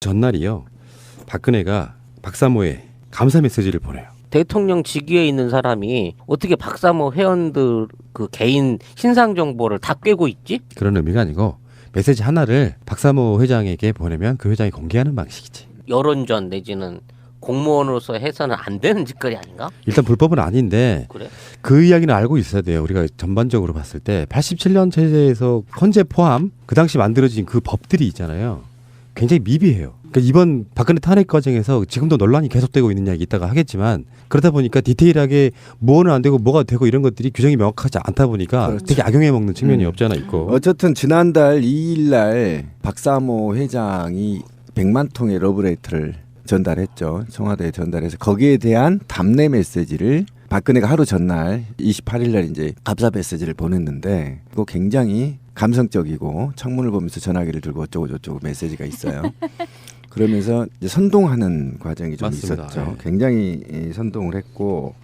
전날이요. 박근혜가 박사모에 감사 메시지를 보내요. 대통령 직위에 있는 사람이 어떻게 박사모 회원들 그 개인 신상 정보를 다 꿰고 있지? 그런 의미가 아니고 메시지 하나를 박사모 회장에게 보내면 그 회장이 공개하는 방식이지. 여론전 내지는 공무원으로서 해서는 안 되는 짓거리 아닌가? 일단 불법은 아닌데 그래? 그 이야기는 알고 있어야 돼요. 우리가 전반적으로 봤을 때 87년 체제에서 헌재 포함 그 당시 만들어진 그 법들이 있잖아요. 굉장히 미비해요. 그러니까 이번 박근혜 탄핵 과정에서 지금도 논란이 계속되고 있는 이야기 있다가 하겠지만 그러다 보니까 디테일하게 뭐는 안 되고 뭐가 되고 이런 것들이 규정이 명확하지 않다 보니까 그렇죠. 되게 악용해 먹는 측면이 없지 않아 있고. 어쨌든 지난달 2일 날 박사모 회장이 100만 통의 러브레터를 전달했죠. 청와대에 전달해서 거기에 대한 답례 메시지를 박근혜가 하루 전날 28일 날 이제 감사 메시지를 보냈는데 그거 굉장히 감성적이고 창문을 보면서 전화기를 들고 어쩌고 저쩌고 메시지가 있어요. 그러면서 이제 선동하는 과정이 좀 맞습니다. 있었죠. 네. 굉장히 선동을 했고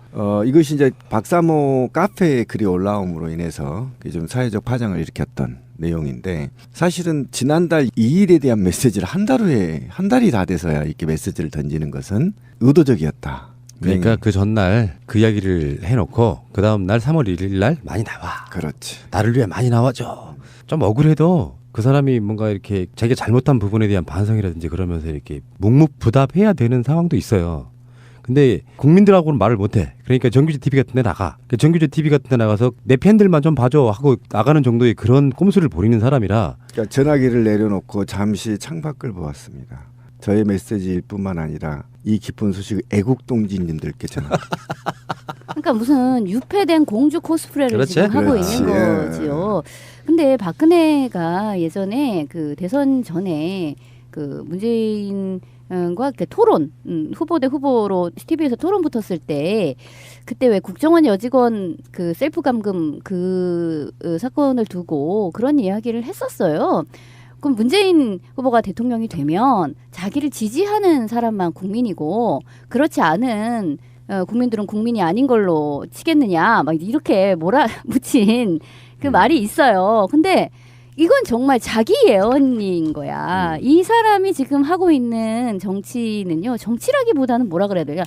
이것이 이제 박사모 카페에 글이 올라옴으로 인해서 좀 사회적 파장을 일으켰던 내용인데 사실은 지난달 2일에 대한 메시지를 한 달이 다 돼서야 이렇게 메시지를 던지는 것은 의도적이었다. 그러니까 그 전날 그 이야기를 해놓고 그 다음 날 3월 1일 날 많이 나와. 그렇지. 나를 위해 많이 나와줘. 좀 억울해도 그 사람이 뭔가 이렇게 자기가 잘못한 부분에 대한 반성이라든지 그러면서 이렇게 묵묵부답해야 되는 상황도 있어요. 근데 국민들하고는 말을 못해. 그러니까 정규제 TV 같은 데 나가. 정규제 TV 같은 데 나가서 내 팬들만 좀 봐줘 하고 나가는 정도의 그런 꼼수를 부리는 사람이라. 그러니까 전화기를 내려놓고 잠시 창밖을 보았습니다. 저의 메시지일 뿐만 아니라 이 기쁜 소식을 애국동지님들께 전하. 그러니까 무슨 유폐된 공주 코스프레를 그렇지? 지금 하고 그렇지. 있는 거지요. 근데 박근혜가 예전에 그 대선 전에 그 문재인과 이렇게 토론 후보 대 후보로 TV에서 토론 붙었을 때 그때 왜 국정원 여직원 그 셀프 감금 그 사건을 두고 그런 이야기를 했었어요. 그럼 문재인 후보가 대통령이 되면 자기를 지지하는 사람만 국민이고 그렇지 않은 국민들은 국민이 아닌 걸로 치겠느냐 막 이렇게 몰아붙인 그 말이 있어요. 근데 이건 정말 자기 예언인 거야. 이 사람이 지금 하고 있는 정치는요. 정치라기보다는 뭐라 그래야 되냐.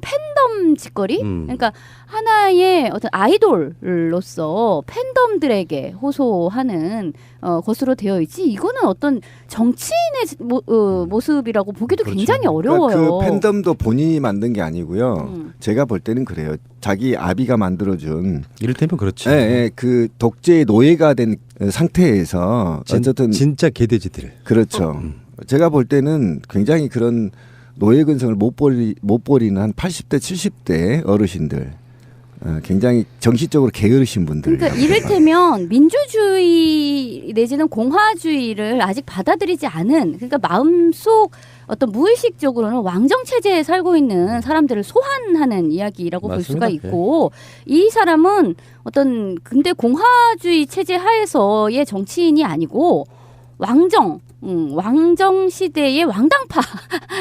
팬덤 짓거리? 그러니까 하나의 어떤 아이돌로서 팬덤들에게 호소하는 것으로 되어 있지. 이거는 어떤 정치인의 모습이라고 보기도 그렇죠. 굉장히 어려워요. 그러니까 그 팬덤도 본인이 만든 게 아니고요. 제가 볼 때는 그래요. 자기 아비가 만들어준 이를테면 그렇지. 그 독재의 노예가 된 상태에서 어쨌든 진짜 개돼지들. 그렇죠. 제가 볼 때는 굉장히 그런 노예 근성을 못 버리는 한 80대 70대 어르신들 굉장히 정신적으로 게으르신 분들. 그러니까 이를테면 민주주의 내지는 공화주의를 아직 받아들이지 않은 그러니까 마음속 어떤 무의식적으로는 왕정 체제에 살고 있는 사람들을 소환하는 이야기라고 볼 수가 맞습니다. 있고 이 사람은 어떤 근데 공화주의 체제 하에서의 정치인이 아니고 왕정 시대의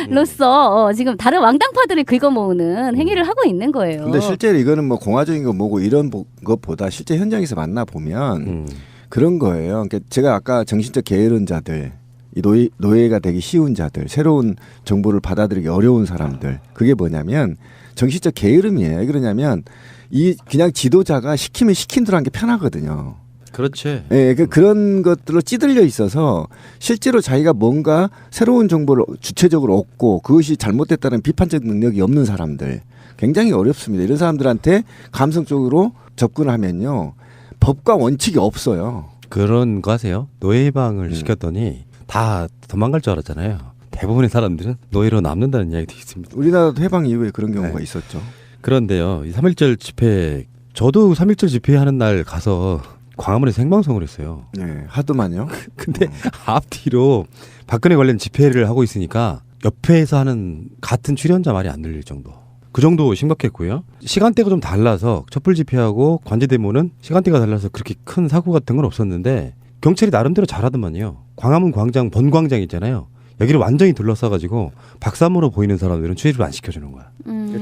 왕당파로서 지금 다른 왕당파들을 긁어모으는 행위를 하고 있는 거예요. 근데 실제로 이거는 뭐 공화적인 거 뭐고 이런 것보다 실제 현장에서 만나 보면 그런 거예요. 그러니까 제가 아까 정신적 게으른 자들, 이 노예가 되기 쉬운 자들, 새로운 정보를 받아들이기 어려운 사람들, 그게 뭐냐면 정신적 게으름이에요. 그러냐면 이 그냥 지도자가 시키면 시킨 대로 한 게 편하거든요. 그렇지. 예, 그런 것들로 찌들려 있어서 실제로 자기가 뭔가 새로운 정보를 주체적으로 얻고 그것이 잘못됐다는 비판적 능력이 없는 사람들 굉장히 어렵습니다. 이런 사람들한테 감성적으로 접근하면요. 법과 원칙이 없어요. 그런 거 하세요. 노예 해방을 시켰더니 다 도망갈 줄 알았잖아요. 대부분의 사람들은 노예로 남는다는 이야기도 있습니다. 우리나라도 해방 이후에 그런 경우가 있었죠. 그런데요. 이 3.1절 집회 저도 3.1절 집회하는 날 가서 광화문에 생방송을 했어요. 네, 하도만요. 근데 앞뒤로 박근혜 관련 집회를 하고 있으니까 옆에서 하는 같은 출연자 말이 안 들릴 정도. 그 정도 심각했고요. 시간대가 좀 달라서 촛불 집회하고 관제 데모는 시간대가 달라서 그렇게 큰 사고 같은 건 없었는데 경찰이 나름대로 잘하더만요. 광화문 광장 본광장 있잖아요. 여기를 완전히 둘러싸가지고 박사모로 보이는 사람들은 출입을 안 시켜주는 거야.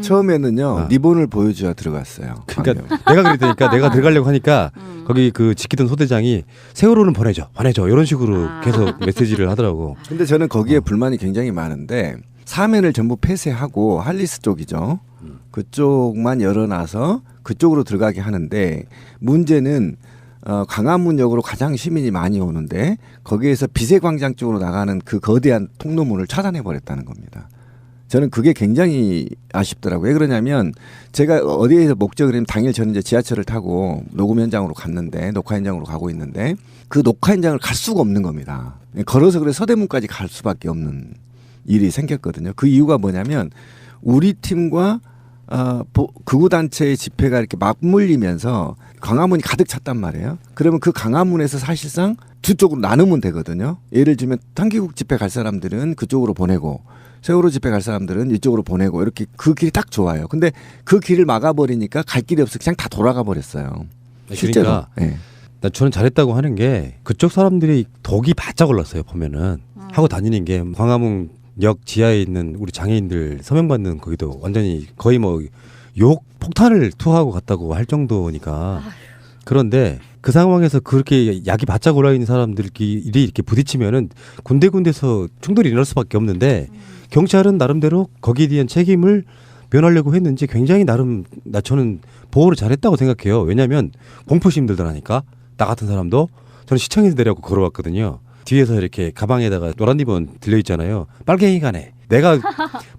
처음에는요 리본을 보여줘야 들어갔어요. 그러니까 내가 그랬다니까 내가 들어가려고 하니까 거기 그 지키던 소대장이 세월호는 보내줘 이런 식으로 계속 메시지를 하더라고. 근데 저는 거기에 불만이 굉장히 많은데 사면을 전부 폐쇄하고 할리스 쪽이죠. 그쪽만 열어놔서 그쪽으로 들어가게 하는데 문제는 광화문역으로 가장 시민이 많이 오는데 거기에서 비세광장 쪽으로 나가는 그 거대한 통로문을 차단해 버렸다는 겁니다. 저는 그게 굉장히 아쉽더라고요. 왜 그러냐면 제가 어디에서 목적을 했냐면 당일 저는 이제 지하철을 타고 녹음 현장으로 갔는데 녹화 현장으로 가고 있는데 그 녹화 현장을 갈 수가 없는 겁니다. 걸어서 그래 서대문까지 갈 수밖에 없는 일이 생겼거든요. 그 이유가 뭐냐면 우리 팀과 극우단체의 집회가 이렇게 맞물리면서 광화문이 가득 찼단 말이에요. 그러면 그 광화문에서 사실상 두 쪽으로 나누면 되거든요. 예를 들면 탄기국 집회 갈 사람들은 그쪽으로 보내고 세월호 집회 갈 사람들은 이쪽으로 보내고 이렇게 그 길이 딱 좋아요. 근데 그 길을 막아버리니까 갈 길이 없어 그냥 다 돌아가 버렸어요. 실제로. 그러니까 네. 저는 잘했다고 하는 게 그쪽 사람들이 독이 바짝 올랐어요. 보면은 하고 다니는 게 광화문역 지하에 있는 우리 장애인들 서명받는 거기도 완전히 거의 뭐 욕 폭탄을 투하하고 갔다고 할 정도니까. 그런데 그 상황에서 그렇게 약이 바짝 올라 있는 사람들끼리 이렇게 부딪히면은 군데군데서 충돌이 일어날 수밖에 없는데 경찰은 나름대로 거기에 대한 책임을 면하려고 했는지 굉장히 나름 저는 보호를 잘했다고 생각해요. 왜냐하면 공포심 들더라니까. 나 같은 사람도 저는 시청에서 내려고 걸어왔거든요. 뒤에서 이렇게 가방에다가 노란 리본 들려 있잖아요. 빨갱이가 네. 내가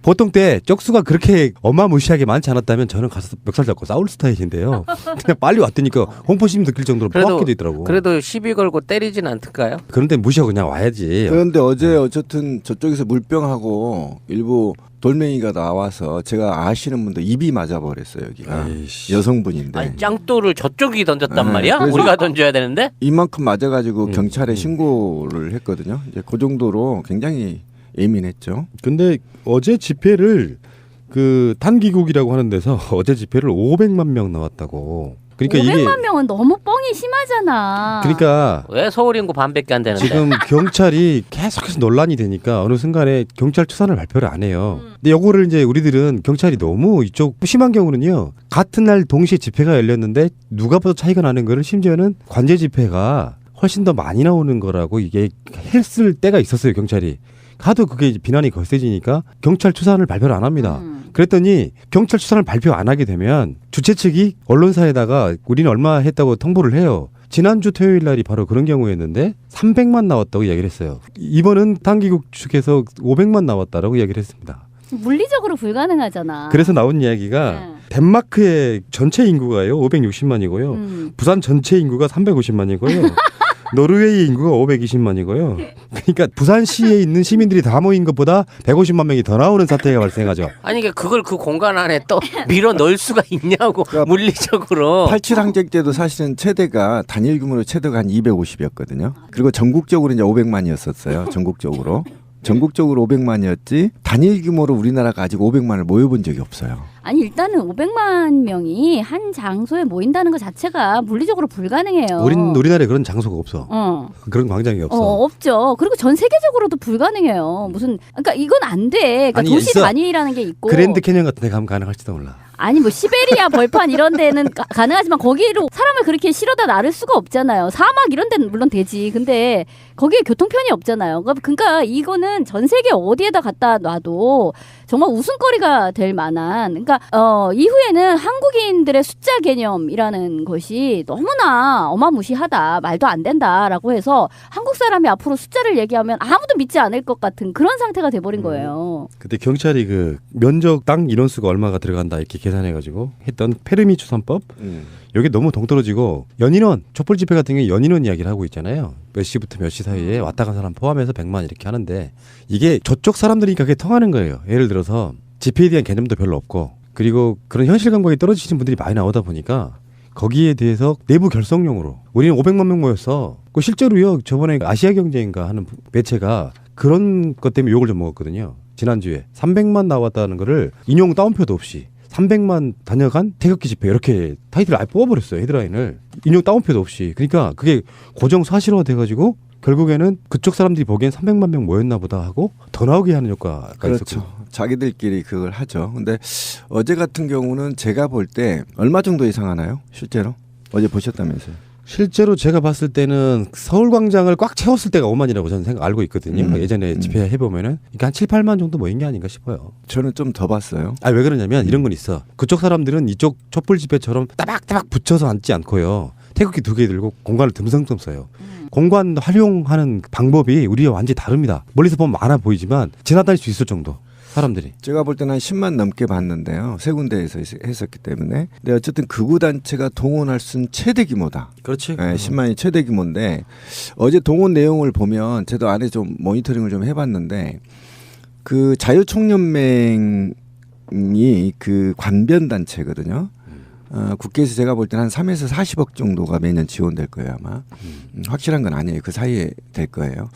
보통 때 쪽수가 그렇게 어마무시하게 많지 않았다면 저는 가서 멱살 잡고 싸울 스타일인데요. 그냥 빨리 왔더니까 공포심 느낄 정도로 포악해 돼 있더라고. 그래도 시비 걸고 때리진 않을까요? 그런데 무시하고 그냥 와야지. 그런데 어제 어쨌든 저쪽에서 물병하고 일부 돌멩이가 나와서 제가 아시는 분도 입이 맞아버렸어요. 여기가 에이씨. 여성분인데 아니 짱돌을 저쪽이 던졌단 네, 말이야? 그래서- 우리가 던져야 되는데? 이만큼 맞아가지고 경찰에 신고를 했거든요. 이제 그 정도로 굉장히 예민했죠. 근데 어제 집회를 그 탄기국이라고 하는 데서 어제 집회를 500만 명 나왔다고. 그러니까 500만 명은 너무 뻥이 심하잖아. 그러니까 왜 서울 인구 반밖에 안 되는데? 지금 경찰이 계속해서 논란이 되니까 어느 순간에 경찰 추산을 발표를 안 해요. 근데 요거를 이제 우리들은 경찰이 너무 이쪽 심한 경우는요. 같은 날 동시에 집회가 열렸는데 누가 봐도 차이가 나는 거를 심지어는 관제 집회가 훨씬 더 많이 나오는 거라고 이게 했을 때가 있었어요. 경찰이. 하도 그게 비난이 거세지니까 경찰 추산을 발표를 안 합니다. 그랬더니 경찰 추산을 발표 안 하게 되면 주최 측이 언론사에다가 우리는 얼마 했다고 통보를 해요. 지난주 토요일 날이 바로 그런 경우였는데 300만 나왔다고 이야기를 했어요. 이번은 탄기국 측에서 500만 나왔다라고 이야기를 했습니다. 물리적으로 불가능하잖아. 그래서 나온 이야기가 덴마크의 전체 인구가요 560만이고요. 부산 전체 인구가 350만이고요. 노르웨이 인구가 520만이고요. 그러니까 부산시에 있는 시민들이 다 모인 것보다 150만 명이 더 나오는 사태가 발생하죠. 아니 그걸 그 공간 안에 또 밀어 넣을 수가 있냐고 물리적으로. 87 항쟁 때도 사실은 최대가 단일 규모로 최대가 한 250이었거든요. 그리고 전국적으로 이제 500만이었었어요. 전국적으로 500만이었지 단일 규모로 우리나라가 아직 500만을 모여본 적이 없어요. 아니 일단은 500만 명이 한 장소에 모인다는 것 자체가 물리적으로 불가능해요. 우리나라에 그런 장소가 없어. 그런 광장이 없어. 없죠. 그리고 전 세계적으로도 불가능해요. 무슨 그러니까 이건 안 돼. 그러니까 아니, 도시 있어. 단위라는 게 있고. 그랜드 캐년 같은 데 가면 가능할지도 몰라. 아니 뭐 시베리아 벌판 이런 데는 가능하지만 거기로 사람을 그렇게 실어다 나를 수가 없잖아요. 사막 이런 데는 물론 되지. 근데 거기에 교통편이 없잖아요. 그러니까 이거는 전 세계 어디에다 갖다 놔도 정말 웃음거리가 될 만한. 그러니까 이후에는 한국인들의 숫자 개념이라는 것이 너무나 어마무시하다. 말도 안 된다라고 해서 한국 사람이 앞으로 숫자를 얘기하면 아무도 믿지 않을 것 같은 그런 상태가 돼버린 거예요. 그때 경찰이 그 면적 땅 인원수가 얼마가 들어간다 이렇게 계산해가지고 했던 페르미 추산법 여기 너무 동떨어지고 연인원 촛불 집회 같은 경우에 연인원 이야기를 하고 있잖아요. 몇 시부터 몇 시 사이에 왔다 간 사람 포함해서 100만 이렇게 하는데 이게 저쪽 사람들이니까 그게 통하는 거예요. 예를 들어서 집회에 대한 개념도 별로 없고 그리고 그런 현실 감각이 떨어지시는 분들이 많이 나오다 보니까 거기에 대해서 내부 결성용으로 우리는 500만 명 모였어. 그 실제로요. 저번에 아시아 경제인가 하는 매체가 그런 것 때문에 욕을 좀 먹었거든요. 지난주에 300만 나왔다는 거를 인용 따옴표도 없이 300만 다녀간 태극기 집회 이렇게 타이틀을 아예 뽑아버렸어요. 헤드라인을 인용 따옴표도 없이. 그러니까 그게 고정 사실화 돼가지고 결국에는 그쪽 사람들이 보기엔 300만 명 모였나 보다 하고 더 나오게 하는 효과가 그렇죠. 있었고. 자기들끼리 그걸 하죠. 근데 어제 같은 경우는 제가 볼 때 얼마 정도 예상하나요? 실제로? 어제 보셨다면서요? 실제로 제가 봤을 때는 서울광장을 꽉 채웠을 때가 5만이라고 저는 알고 있거든요. 예전에 집회 해보면은 그러니까 한 7, 8만 정도 모인 게 아닌가 싶어요. 저는 좀 더 봤어요. 아, 왜 그러냐면 이런 건 있어. 그쪽 사람들은 이쪽 촛불 집회처럼 따박따박 붙여서 앉지 않고요. 태극기 2개 들고 공간을 듬성듬 써요. 공간 활용하는 방법이 우리와 완전히 다릅니다. 멀리서 보면 많아 보이지만 지나다닐 수 있을 정도 사람들이. 제가 볼 때는 한 10만 넘게 봤는데요. 세 군데에서 했었기 때문에. 근데 어쨌든 극우 단체가 동원할 수 있는 최대 규모다. 그렇지. 네, 10만이 최대 규모인데 어제 동원 내용을 보면 저도 안에 좀 모니터링을 좀 해봤는데 그 자유총연맹이 그 관변 단체거든요. 국회에서 제가 볼 때는 한 3에서 40억 정도가 매년 지원될 거예요 아마. 확실한 건 아니에요. 그 사이에 될 거예요.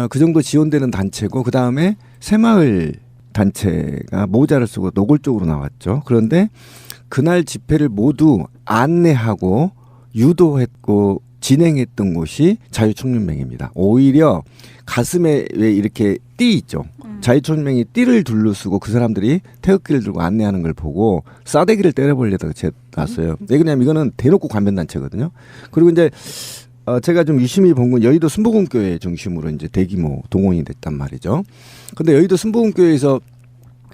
그 정도 지원되는 단체고 그 다음에 새마을 단체가 모자를 쓰고 노골적으로 나왔죠. 그런데 그날 집회를 모두 안내하고 유도했고 진행했던 곳이 자유총연맹입니다. 오히려 가슴에 왜 이렇게 띠 있죠. 자유총연맹이 띠를 둘러쓰고 그 사람들이 태극기를 들고 안내하는 걸 보고 싸대기를 때려버리려다가 났어요. 왜 그러냐면 이거는 대놓고 관변단체거든요. 그리고 이제 제가 좀 유심히 본 건 여의도 순복음교회 중심으로 이제 대규모 동원이 됐단 말이죠. 근데 여의도 순복음교회에서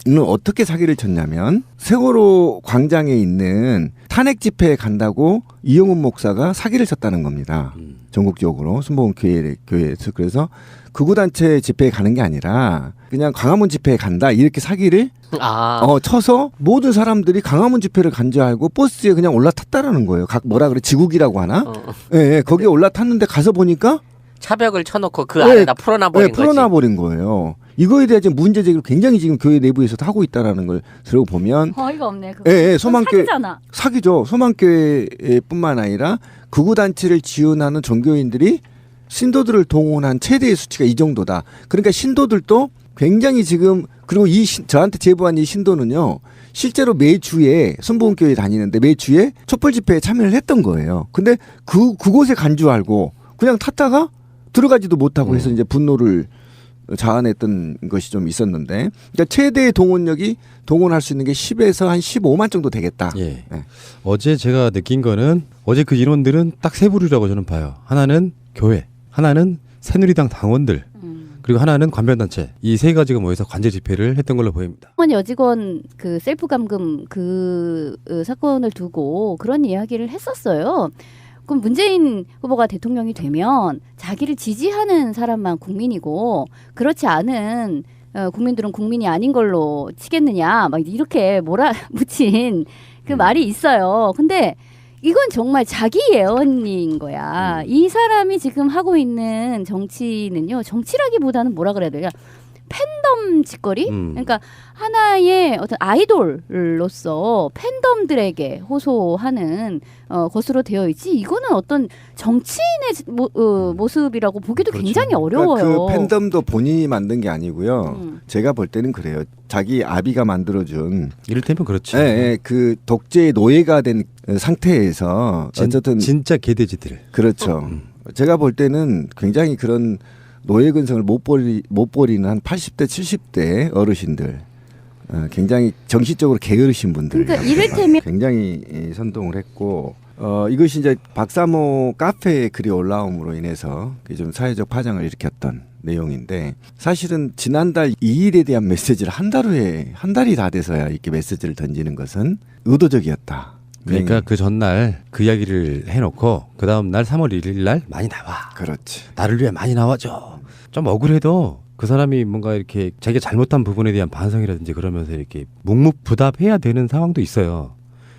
는 어떻게 사기를 쳤냐면 세월호 광장에 있는 탄핵 집회에 간다고 이영훈 목사가 사기를 쳤다는 겁니다. 전국적으로 순복음교회에서. 그래서 극우단체 집회에 가는 게 아니라 그냥 광화문 집회에 간다 이렇게 사기를 쳐서 모든 사람들이 광화문 집회를 간 줄 알고 버스에 그냥 올라탔다라는 거예요. 뭐라 그래 지국이라고 하나? 예, 거기에 올라탔는데 가서 보니까 차벽을 쳐놓고 그 안에다 풀어놔버린 거지. 풀어놔버린 거예요. 이거에 대한 지금 문제 제기를 굉장히 지금 교회 내부에서도 하고 있다라는 걸 들어보면 어이가 없네. 그거. 소망교회 사기잖아. 사기죠. 소망교회뿐만 아니라 극우 단체를 지원하는 종교인들이 신도들을 동원한 최대의 수치가 이 정도다. 그러니까 신도들도 굉장히 지금 그리고 저한테 제보한 이 신도는요. 실제로 매주에 순복음교회 다니는데 매주에 촛불 집회에 참여를 했던 거예요. 근데 그곳에 간 줄 알고 그냥 탔다가 들어가지도 못하고 해서 이제 분노를 자아냈던 것이 좀 있었는데, 그러니까 최대 동원력이 동원할 수 있는 게 10에서 한 15만 정도 되겠다. 예. 네. 어제 제가 느낀 거는 어제 그 인원들은 딱 세 부류라고 저는 봐요. 하나는 교회, 하나는 새누리당 당원들, 그리고 하나는 관변단체. 이 세 가지가 모여서 관제 집회를 했던 걸로 보입니다. 여직원 그 셀프 감금 그 사건을 두고 그런 이야기를 했었어요. 그럼 문재인 후보가 대통령이 되면 자기를 지지하는 사람만 국민이고 그렇지 않은 국민들은 국민이 아닌 걸로 치겠느냐 막 이렇게 몰아붙인 그 말이 있어요. 근데 이건 정말 자기 예언인 거야. 이 사람이 지금 하고 있는 정치는요. 정치라기보다는 뭐라 그래야 되냐. 팬덤 짓거리? 그러니까 하나의 어떤 아이돌로서 팬덤들에게 호소하는 것으로 되어 있지. 이거는 어떤 정치인의 모습이라고 보기도 그렇죠. 굉장히 어려워요. 그러니까 그 팬덤도 본인이 만든 게 아니고요. 제가 볼 때는 그래요. 자기 아비가 만들어준 이를테면 그렇지. 그 독재의 노예가 된 상태에서 어쨌든 진짜 개돼지들. 그렇죠. 제가 볼 때는 굉장히 그런 노예 근성을 못 버리는 한 80대 70대 어르신들, 굉장히 정신적으로 게으르신 분들. 그러니까 이를테면 굉장히 선동을 했고 이것이 이제 박사모 카페에 글이 올라옴으로 인해서 좀 사회적 파장을 일으켰던 내용인데, 사실은 지난달 2일에 대한 메시지를 한 달이 다 돼서야 이렇게 메시지를 던지는 것은 의도적이었다. 그러니까 그 전날 그 이야기를 해놓고 그 다음 날 3월 1일 날 많이 나와. 그렇지. 나를 위해 많이 나와줘. 좀 억울해도 그 사람이 뭔가 이렇게 자기가 잘못한 부분에 대한 반성이라든지 그러면서 이렇게 묵묵부답해야 되는 상황도 있어요.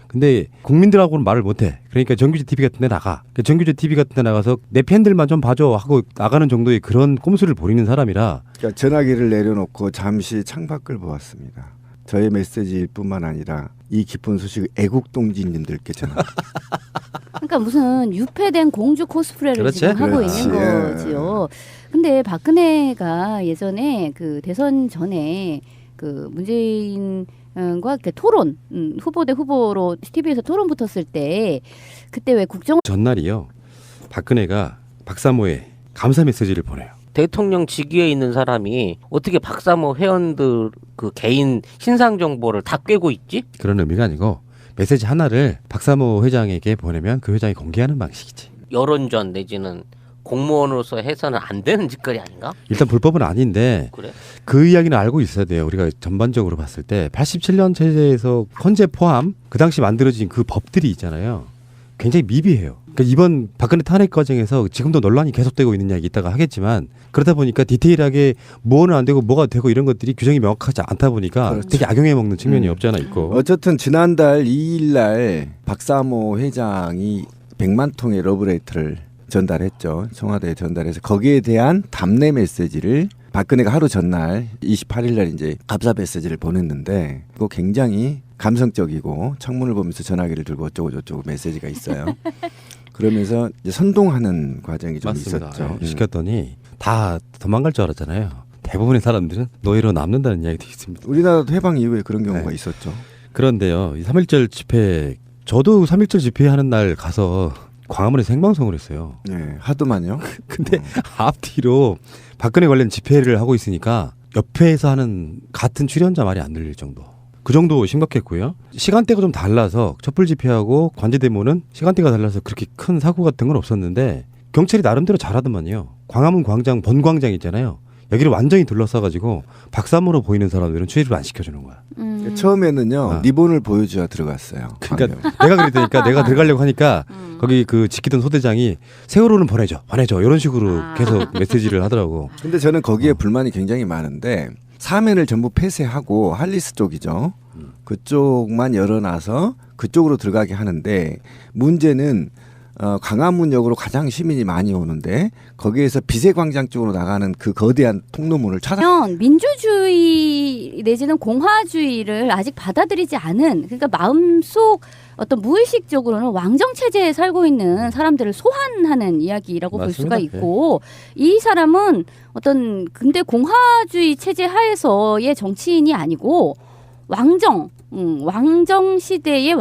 근데 국민들하고는 말을 못해. 그러니까 정규제 TV 같은 데 나가. 정규제 TV 같은 데 나가서 내 팬들만 좀 봐줘 하고 나가는 정도의 그런 꼼수를 부리는 사람이라. 그러니까 전화기를 내려놓고 잠시 창밖을 보았습니다. 저의 메시지일 뿐만 아니라 이 깊은 소식을 애국동지님들께 전합니다. 그러니까 무슨 유폐된 공주 코스프레를 그렇지? 지금 하고 그렇지. 있는 거지요. 근데 박근혜가 예전에 그 대선 전에 그 문재인과 토론 후보 대 후보로 TV에서 토론 붙었을 때 그때 왜 국정 전날이요. 박근혜가 박사모에 감사 메시지를 보내요. 대통령 직위에 있는 사람이 어떻게 박사모 회원들 그 개인 신상 정보를 다 꿰고 있지? 그런 의미가 아니고 메시지 하나를 박사모 회장에게 보내면 그 회장이 공개하는 방식이지. 여론전 내지는 공무원으로서 해서는 안 되는 짓거리 아닌가? 일단 불법은 아닌데 그래? 그 이야기는 알고 있어야 돼요. 우리가 전반적으로 봤을 때 87년 체제에서 헌재 포함 그 당시 만들어진 그 법들이 있잖아요. 굉장히 미비해요. 그러니까 이번 박근혜 탄핵 과정에서 지금도 논란이 계속되고 있는 이야기 있다가 하겠지만 그러다 보니까 디테일하게 뭐는 안 되고 뭐가 되고 이런 것들이 규정이 명확하지 않다 보니까 그렇죠. 되게 악용해 먹는 측면이 없지 않아 있고. 어쨌든 지난달 2일 날 박사모 회장이 100만 통의 러브레터를 전달했죠. 청와대에 전달해서 거기에 대한 답례 메시지를 박근혜가 하루 전날 28일 날 이제 감사 메시지를 보냈는데 그거 굉장히 감성적이고 창문을 보면서 전화기를 들고 어쩌고 저쩌고 메시지가 있어요. 그러면서 이제 선동하는 과정이 좀 맞습니다. 있었죠. 예, 시켰더니 다 도망갈 줄 알았잖아요. 대부분의 사람들은 노예로 남는다는 이야기도 있습니다. 우리나라도 해방 이후에 그런 경우가 네. 있었죠. 그런데요, 이 3.1절 집회 저도 3.1절 집회하는 날 가서 광화문에서 생방송을 했어요. 네, 하도만요. 근데 앞뒤로 박근혜 관련 집회를 하고 있으니까 옆에서 하는 같은 출연자 말이 안 들릴 정도. 그 정도 심각했고요. 시간대가 좀 달라서 촛불 집회하고 관제 데모는 시간대가 달라서 그렇게 큰 사고 같은 건 없었는데 경찰이 나름대로 잘하더만요. 광화문 광장 본광장 있잖아요. 여기를 완전히 둘러싸가지고 박사모로 보이는 사람들은 출입을 안 시켜주는 거야. 처음에는요 리본을 보여줘야 들어갔어요. 그러니까 내가 그랬다니까 내가 들어가려고 하니까 거기 그 지키던 소대장이 세월호는 보내줘 이런 식으로 계속 메시지를 하더라고. 근데 저는 거기에 불만이 굉장히 많은데 사면을 전부 폐쇄하고 할리스 쪽이죠. 그쪽만 열어놔서 그쪽으로 들어가게 하는데 문제는 광화문역으로 가장 시민이 많이 오는데 거기에서 비세광장 쪽으로 나가는 그 거대한 통로문을 그러면 민주주의 내지는 공화주의를 아직 받아들이지 않은 그러니까 마음속 어떤 무의식적으로는 왕정 체제에 살고 있는 사람들을 소환하는 이야기라고 볼 수가 맞습니다. 있고 이 사람은 어떤 근대 공화주의 체제 하에서의 정치인이 아니고 왕정 시대의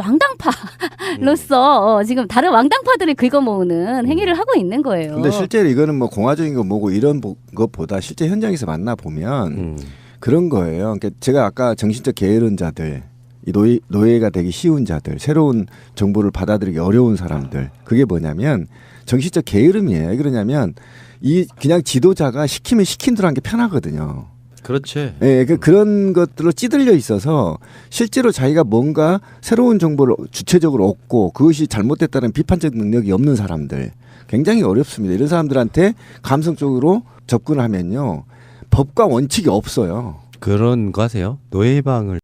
왕당파로서 지금 다른 왕당파들을 긁어모으는 행위를 하고 있는 거예요. 근데 실제로 이거는 뭐 공화적인 거 뭐고 이런 것보다 실제 현장에서 만나 보면 그런 거예요. 그러니까 제가 아까 정신적 게으른자들, 이 노예가 되기 쉬운 자들, 새로운 정보를 받아들이기 어려운 사람들, 그게 뭐냐면 정신적 게으름이에요. 왜 그러냐면 이 그냥 지도자가 시키면 시킨 대로 한 게 편하거든요. 그렇지. 예, 그런 것들로 찌들려 있어서 실제로 자기가 뭔가 새로운 정보를 주체적으로 얻고 그것이 잘못됐다는 비판적 능력이 없는 사람들 굉장히 어렵습니다. 이런 사람들한테 감성적으로 접근하면요 법과 원칙이 없어요. 그런 거 하세요. 노예방을